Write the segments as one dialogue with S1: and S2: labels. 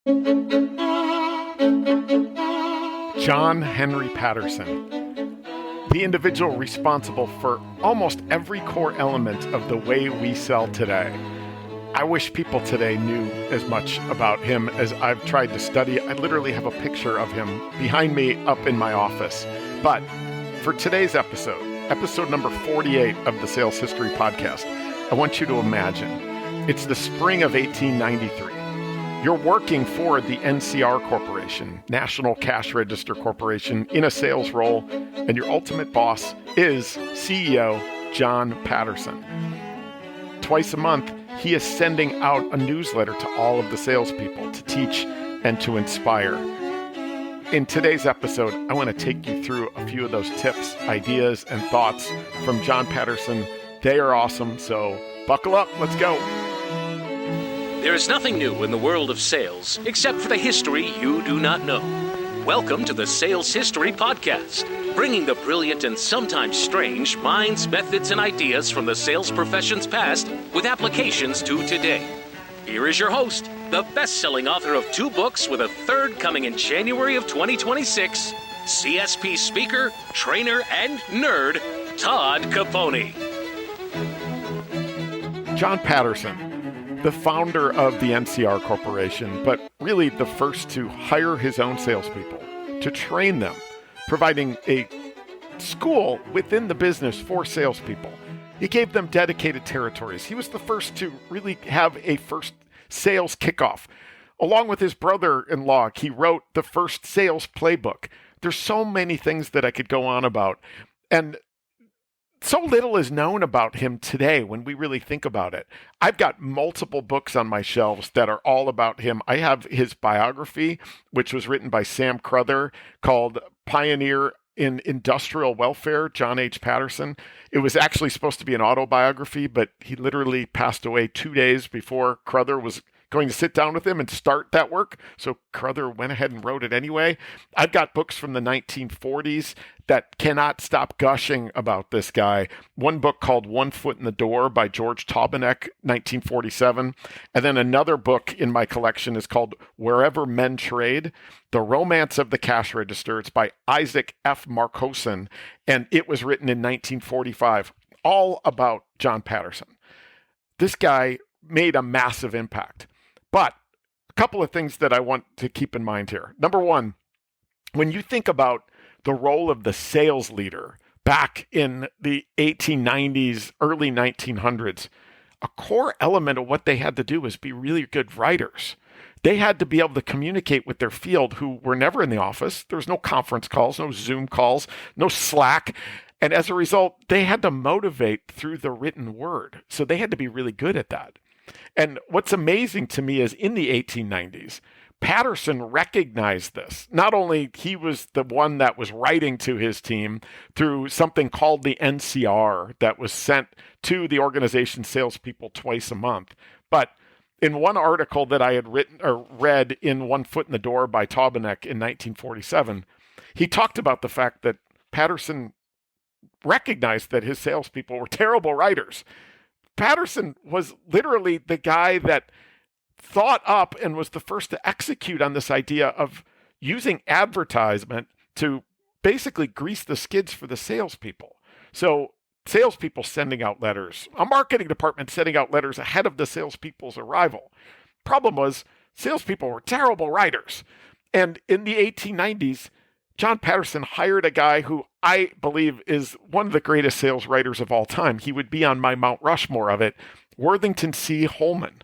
S1: John Henry Patterson, the individual responsible for almost every core element of the way we sell today. I wish people today knew as much about him as I've tried to study. I literally have a picture of him behind me up in my office. But for today's episode number 48 of the Sales History Podcast, I want you to imagine it's the spring of 1893. You're working for the NCR Corporation, National Cash Register Corporation, in a sales role, and your ultimate boss is CEO John Patterson. Twice a month, he is sending out a newsletter to all of the salespeople to teach and to inspire. In today's episode, I want to take you through a few of those tips, ideas, and thoughts from John Patterson. They are awesome, so buckle up. Let's go.
S2: There is nothing new in the world of sales except for the history you do not know. Welcome to the Sales History Podcast, bringing the brilliant and sometimes strange minds, methods, and ideas from the sales profession's past with applications to today. Here is your host, the best-selling author of 2 books with a third coming in January of 2026, CSP speaker, trainer, and nerd, Todd Caponi.
S1: John Patterson, the founder of the NCR Corporation, but really the first to hire his own salespeople, to train them, providing a school within the business for salespeople. He gave them dedicated territories. He was the first to really have a first sales kickoff. Along with his brother-in-law, he wrote the first sales playbook. There's so many things that I could go on about. And so little is known about him today when we really think about it. I've got multiple books on my shelves that are all about him. I have his biography, which was written by Sam Cruther, called Pioneer in Industrial Welfare, John H. Patterson. It was actually supposed to be an autobiography, but he literally passed away 2 days before Cruther was going to sit down with him and start that work. So Cruther went ahead and wrote it anyway. I've got books from the 1940s that cannot stop gushing about this guy. One book called One Foot in the Door by George Taubeneck, 1947. And then another book in my collection is called Wherever Men Trade, The Romance of the Cash Register. It's by Isaac F. Marcoson, and it was written in 1945, all about John Patterson. This guy made a massive impact. But a couple of things that I want to keep in mind here. Number one, when you think about the role of the sales leader back in the 1890s, early 1900s, a core element of what they had to do was be really good writers. They had to be able to communicate with their field, who were never in the office. There was no conference calls, no Zoom calls, no Slack. And as a result, they had to motivate through the written word. So they had to be really good at that. And what's amazing to me is in the 1890s, Patterson recognized this. Not only he was the one that was writing to his team through something called the NCR that was sent to the organization's salespeople twice a month, but in one article that I had written or read in One Foot in the Door by Taubeneck in 1947, he talked about the fact that Patterson recognized that his salespeople were terrible writers. Patterson was literally the guy that thought up and was the first to execute on this idea of using advertisement to basically grease the skids for the salespeople. So salespeople sending out letters, a marketing department sending out letters ahead of the salespeople's arrival. Problem was, salespeople were terrible writers. And in the 1890s, John Patterson hired a guy who I believe is one of the greatest sales writers of all time. He would be on my Mount Rushmore of it, Worthington C. Holman.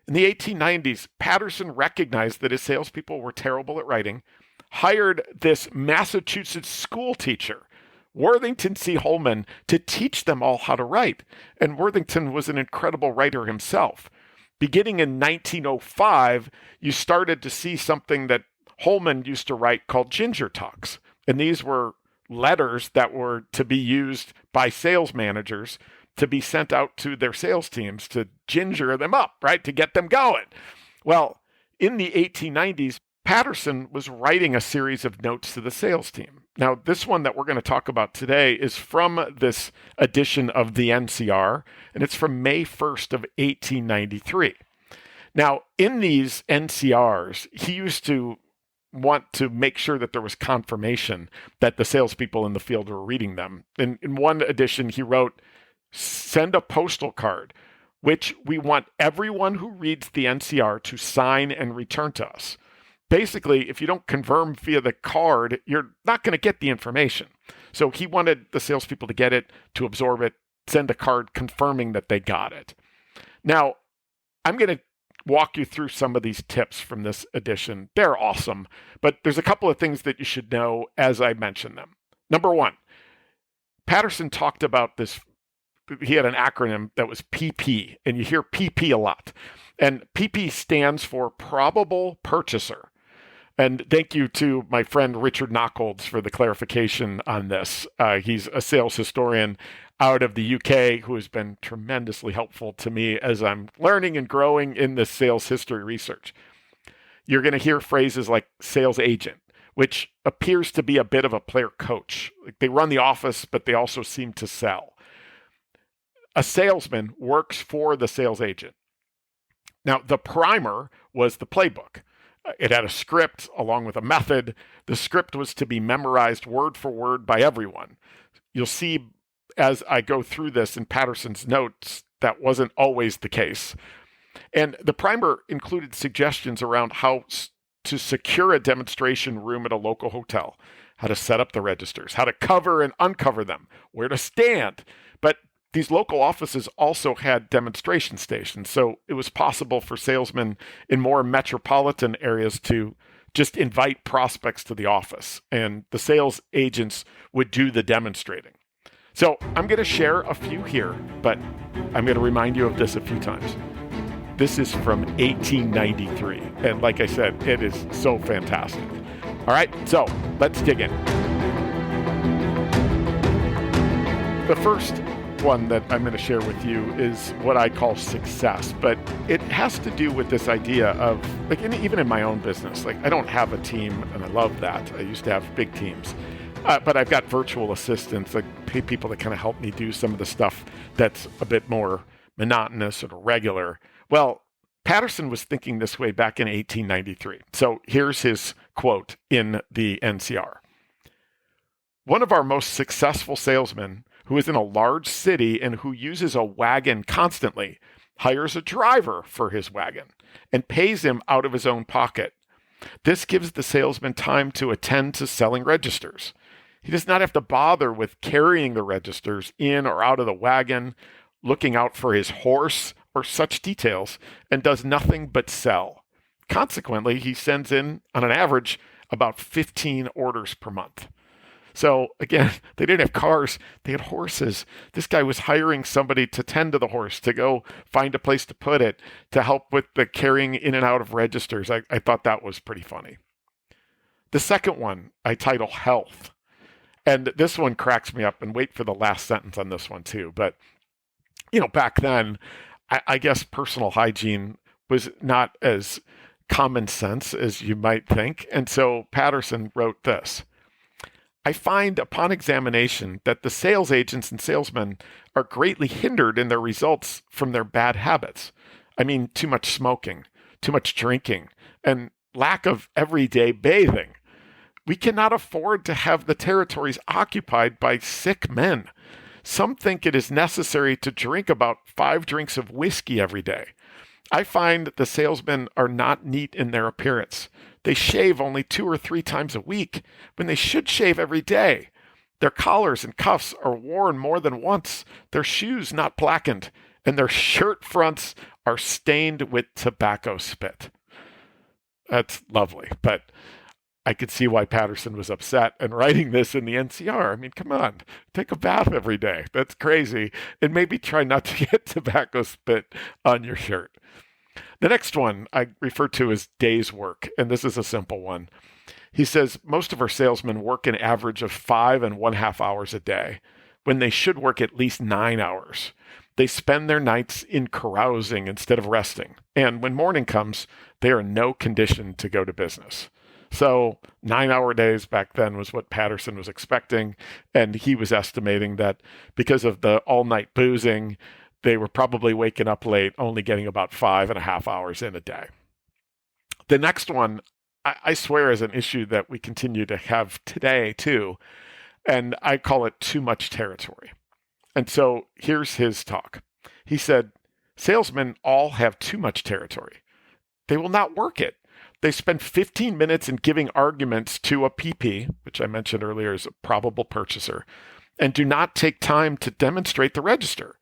S1: In the 1890s, Patterson recognized that his salespeople were terrible at writing, hired this Massachusetts school teacher, Worthington C. Holman, to teach them all how to write. And Worthington was an incredible writer himself. Beginning in 1905, you started to see something that Holman used to write called ginger talks. And these were letters that were to be used by sales managers to be sent out to their sales teams to ginger them up, right? To get them going. Well, in the 1890s, Patterson was writing a series of notes to the sales team. Now, this one that we're going to talk about today is from this edition of the NCR, and it's from May 1st of 1893. Now, in these NCRs, he used to want to make sure that there was confirmation that the salespeople in the field were reading them. In one edition, he wrote, "Send a postal card, which we want everyone who reads the NCR to sign and return to us." Basically, if you don't confirm via the card, you're not going to get the information. So he wanted the salespeople to get it, to absorb it, send a card confirming that they got it. Now, I'm going to walk you through some of these tips from this edition. They're awesome, but there's a couple of things that you should know as I mention them. Number one, Patterson talked about this. He had an acronym that was PP, and you hear PP a lot. And PP stands for probable purchaser. And thank you to my friend Richard Knockholds for the clarification on this. He's a sales historian out of the UK who has been tremendously helpful to me as I'm learning and growing in this sales history research. You're going to hear phrases like sales agent, which appears to be a bit of a player coach. Like they run the office, but they also seem to sell. A salesman works for the sales agent. Now, the primer was the playbook. It had a script along with a method. The script was to be memorized word for word by everyone. You'll see as I go through this in Patterson's notes, that wasn't always the case. And the primer included suggestions around how to secure a demonstration room at a local hotel, how to set up the registers, how to cover and uncover them, where to stand. But these local offices also had demonstration stations, so it was possible for salesmen in more metropolitan areas to just invite prospects to the office, and the sales agents would do the demonstrating. So I'm going to share a few here, but I'm going to remind you of this a few times. This is from 1893, and like I said, it is so fantastic. All right, so let's dig in. The first one that I'm going to share with you is what I call success, but it has to do with this idea of, like, even in my own business, like I don't have a team, and I love that. I used to have big teams, but I've got virtual assistants, like pay people that kind of help me do some of the stuff that's a bit more monotonous or regular. Well, Patterson was thinking this way back in 1893. So here's his quote in the NCR. "One of our most successful salesmen, who is in a large city and who uses a wagon constantly, hires a driver for his wagon and pays him out of his own pocket. This gives the salesman time to attend to selling registers. He does not have to bother with carrying the registers in or out of the wagon, looking out for his horse or such details, and does nothing but sell. Consequently, he sends in, on an average, about 15 orders per month." So again, they didn't have cars, they had horses. This guy was hiring somebody to tend to the horse, to go find a place to put it, to help with the carrying in and out of registers. I thought that was pretty funny. The second one, I title Health. And this one cracks me up, and wait for the last sentence on this one too. But, back then, I guess personal hygiene was not as common sense as you might think. And so Patterson wrote this. "I find upon examination that the sales agents and salesmen are greatly hindered in their results from their bad habits. I mean, too much smoking, too much drinking, and lack of everyday bathing. We cannot afford to have the territories occupied by sick men. Some think it is necessary to drink about 5 drinks of whiskey every day. I find that the salesmen are not neat in their appearance. They shave only 2 or 3 times a week when they should shave every day. Their collars and cuffs are worn more than once, their shoes not blackened, and their shirt fronts are stained with tobacco spit." That's lovely, but I could see why Patterson was upset and writing this in the NCR. I mean, come on, take a bath every day. That's crazy. And maybe try not to get tobacco spit on your shirt. The next one I refer to as day's work, and this is a simple one. He says, most of our salesmen work an average of 5.5 hours a day, when they should work at least 9 hours. They spend their nights in carousing instead of resting, and when morning comes, they are in no condition to go to business. So 9-hour days back then was what Patterson was expecting, and he was estimating that because of the all-night boozing, they were probably waking up late, only getting about 5.5 hours in a day. The next one, I swear, is an issue that we continue to have today too, and I call it too much territory. And so here's his talk. He said, salesmen all have too much territory. They will not work it. They spend 15 minutes in giving arguments to a PP, which I mentioned earlier is a probable purchaser, and do not take time to demonstrate the register.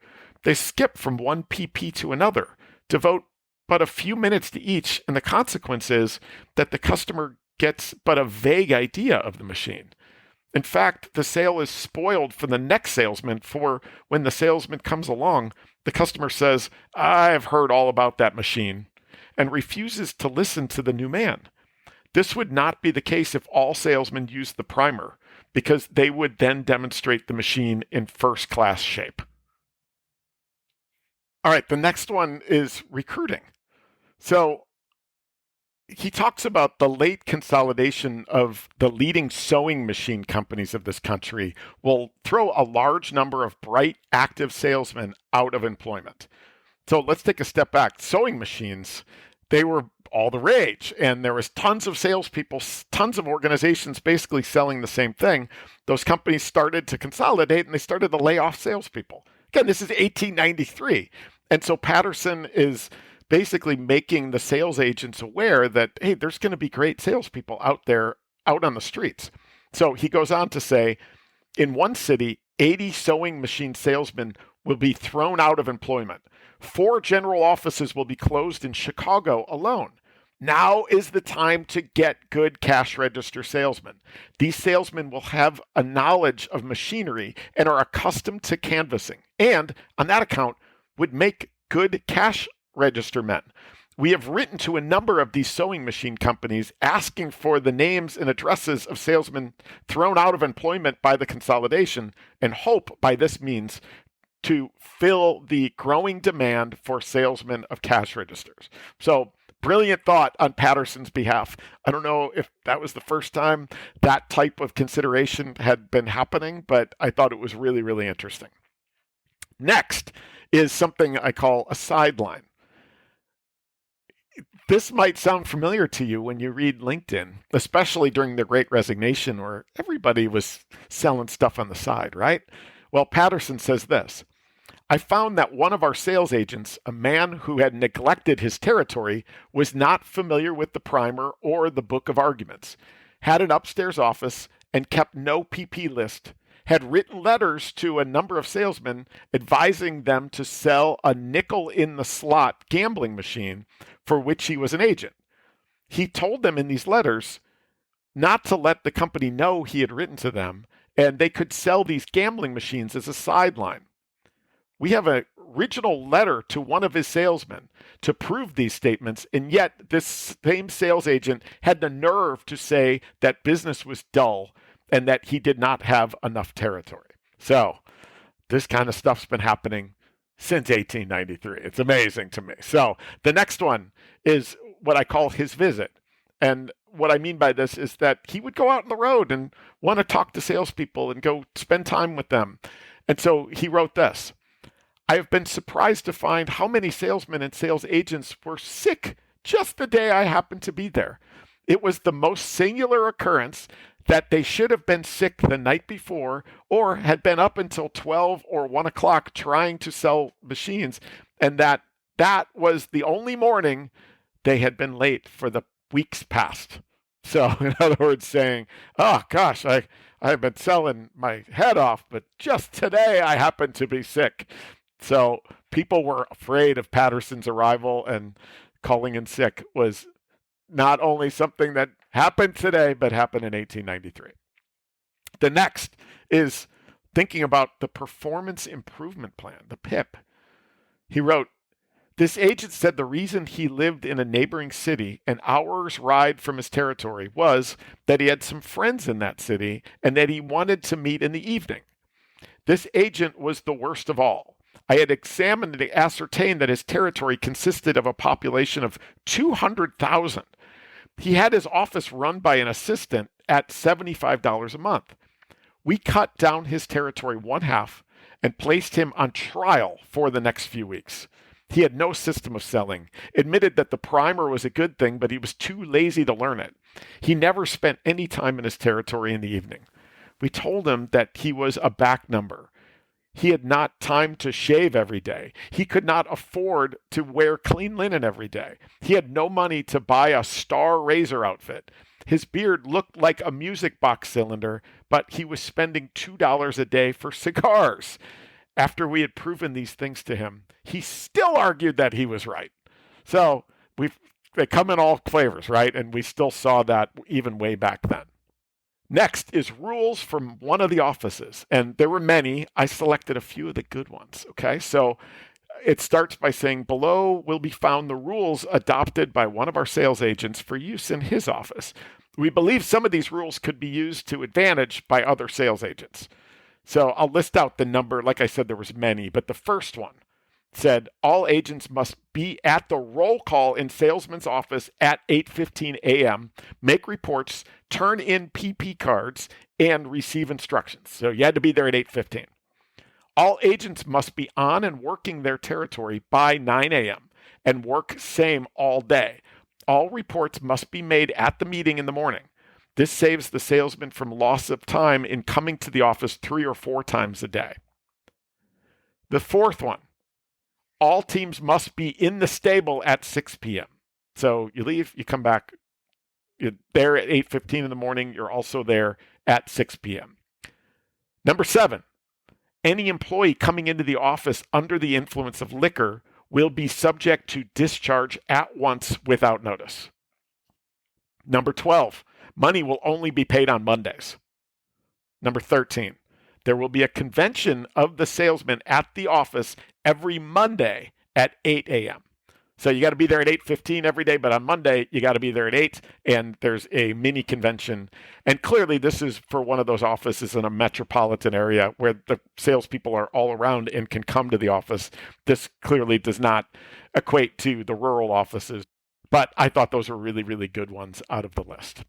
S1: They skip from one PP to another, devote but a few minutes to each, and the consequence is that the customer gets but a vague idea of the machine. In fact, the sale is spoiled for the next salesman, for when the salesman comes along, the customer says, I've heard all about that machine, and refuses to listen to the new man. This would not be the case if all salesmen used the primer, because they would then demonstrate the machine in first-class shape. All right, the next one is recruiting. So he talks about the late consolidation of the leading sewing machine companies of this country will throw a large number of bright, active salesmen out of employment. So let's take a step back. Sewing machines, they were all the rage, and there was tons of salespeople, tons of organizations basically selling the same thing. Those companies started to consolidate, and they started to lay off salespeople. Again, this is 1893. And so Patterson is basically making the sales agents aware that, hey, there's going to be great salespeople out there, out on the streets. So he goes on to say, in one city, 80 sewing machine salesmen will be thrown out of employment. 4 general offices will be closed in Chicago alone. Now is the time to get good cash register salesmen. These salesmen will have a knowledge of machinery and are accustomed to canvassing, and on that account would make good cash register men. We have written to a number of these sewing machine companies asking for the names and addresses of salesmen thrown out of employment by the consolidation, and hope by this means to fill the growing demand for salesmen of cash registers. So brilliant thought on Patterson's behalf. I don't know if that was the first time that type of consideration had been happening, but I thought it was really, really interesting. Next is something I call a sideline. This might sound familiar to you when you read LinkedIn, especially during the Great Resignation where everybody was selling stuff on the side, right? Well, Patterson says this: I found that one of our sales agents, a man who had neglected his territory, was not familiar with the primer or the book of arguments, had an upstairs office, and kept no PP list, had written letters to a number of salesmen advising them to sell a nickel in the slot gambling machine for which he was an agent. He told them in these letters not to let the company know he had written to them, and they could sell these gambling machines as a sideline. We have an original letter to one of his salesmen to prove these statements, and yet this same sales agent had the nerve to say that business was dull and that he did not have enough territory. So this kind of stuff's been happening since 1893. It's amazing to me. So the next one is what I call his visit. And what I mean by this is that he would go out on the road and want to talk to salespeople and go spend time with them. And so he wrote this: I have been surprised to find how many salesmen and sales agents were sick just the day I happened to be there. It was the most singular occurrence that they should have been sick the night before or had been up until 12 or 1 o'clock trying to sell machines, and that was the only morning they had been late for the weeks past. So in other words, saying, oh gosh, I've been selling my head off, but just today I happened to be sick. So people were afraid of Patterson's arrival, and calling in sick was not only something that happened today, but happened in 1893. The next is thinking about the Performance Improvement Plan, the PIP. He wrote, this agent said the reason he lived in a neighboring city an hour's ride from his territory was that he had some friends in that city and that he wanted to meet in the evening. This agent was the worst of all. I had examined and ascertained that his territory consisted of a population of 200,000. He had his office run by an assistant at $75 a month. We cut down his territory one half and placed him on trial for the next few weeks. He had no system of selling, admitted that the primer was a good thing, but he was too lazy to learn it. He never spent any time in his territory in the evening. We told him that he was a back number. He had not time to shave every day. He could not afford to wear clean linen every day. He had no money to buy a Star Razor outfit. His beard looked like a music box cylinder, but he was spending $2 a day for cigars. After we had proven these things to him, he still argued that he was right. So they come in all flavors, right? And we still saw that even way back then. Next is rules from one of the offices. And there were many. I selected a few of the good ones, okay? So it starts by saying, below will be found the rules adopted by one of our sales agents for use in his office. We believe some of these rules could be used to advantage by other sales agents. So I'll list out the number. Like I said, there was many, but the first one said all agents must be at the roll call in salesman's office at 8:15 a.m., make reports, turn in PP cards, and receive instructions. So you had to be there at 8:15. All agents must be on and working their territory by 9 a.m. and work same all day. All reports must be made at the meeting in the morning. This saves the salesman from loss of time in coming to the office 3 or 4 times a day. The fourth one, all teams must be in the stable at 6 p.m. So you leave, you come back, you're there at 8:15 in the morning, you're also there at 6 p.m. Number 7, any employee coming into the office under the influence of liquor will be subject to discharge at once without notice. Number 12, money will only be paid on Mondays. Number 13, there will be a convention of the salesman at the office every Monday at 8 a.m. So you got to be there at 8:15 every day, but on Monday, you got to be there at 8, and there's a mini convention. And clearly, this is for one of those offices in a metropolitan area where the salespeople are all around and can come to the office. This clearly does not equate to the rural offices, but I thought those were really, really good ones out of the list.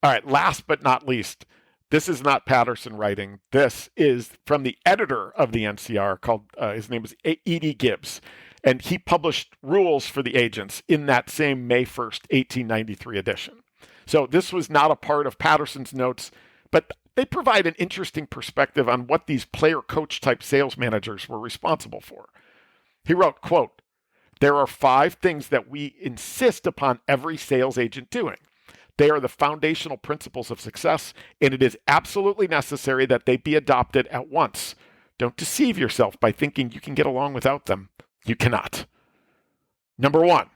S1: All right, last but not least, this is not Patterson writing. This is from the editor of the NCR called, his name is E.D. Gibbs. And he published rules for the agents in that same May 1st, 1893 edition. So this was not a part of Patterson's notes, but they provide an interesting perspective on what these player coach type sales managers were responsible for. He wrote, quote, "There are 5 things that we insist upon every sales agent doing. They are the foundational principles of success, and it is absolutely necessary that they be adopted at once. Don't deceive yourself by thinking you can get along without them. You cannot." Number 1,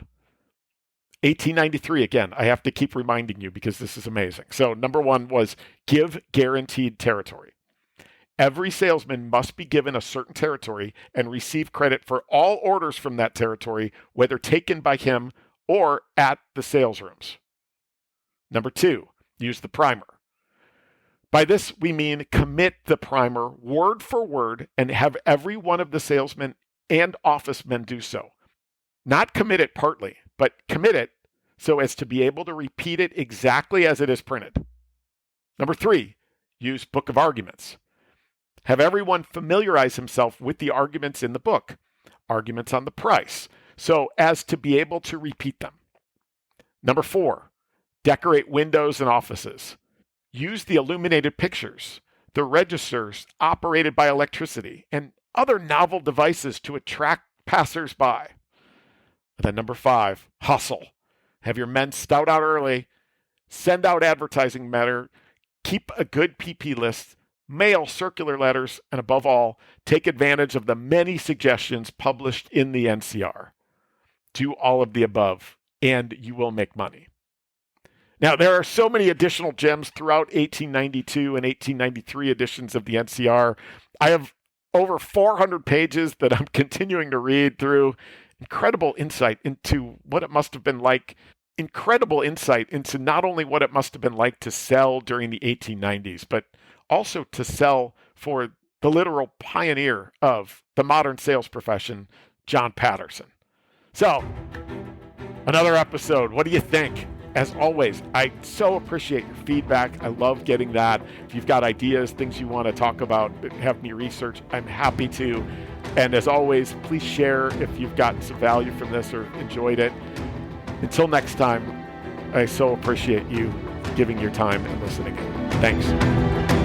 S1: 1893. Again, I have to keep reminding you because this is amazing. So number 1 was give guaranteed territory. Every salesman must be given a certain territory and receive credit for all orders from that territory, whether taken by him or at the sales rooms. Number 2, use the primer. By this, we mean commit the primer word for word and have every one of the salesmen and office men do so. Not commit it partly, but commit it so as to be able to repeat it exactly as it is printed. Number 3, use book of arguments. Have everyone familiarize himself with the arguments in the book, arguments on the price, so as to be able to repeat them. Number 4, decorate windows and offices. Use the illuminated pictures, the registers operated by electricity, and other novel devices to attract passers-by. And then number 5, hustle. Have your men stout out early, send out advertising matter, keep a good PP list, mail circular letters, and above all, take advantage of the many suggestions published in the NCR. Do all of the above, and you will make money. Now, there are so many additional gems throughout 1892 and 1893 editions of the NCR. I have over 400 pages that I'm continuing to read through. Incredible insight into what it must have been like. Incredible insight into not only what it must have been like to sell during the 1890s, but also to sell for the literal pioneer of the modern sales profession, John Patterson. So, another episode. What do you think? As always, I so appreciate your feedback. I love getting that. If you've got ideas, things you want to talk about, have me research, I'm happy to. And as always, please share if you've gotten some value from this or enjoyed it. Until next time, I so appreciate you giving your time and listening in. Thanks.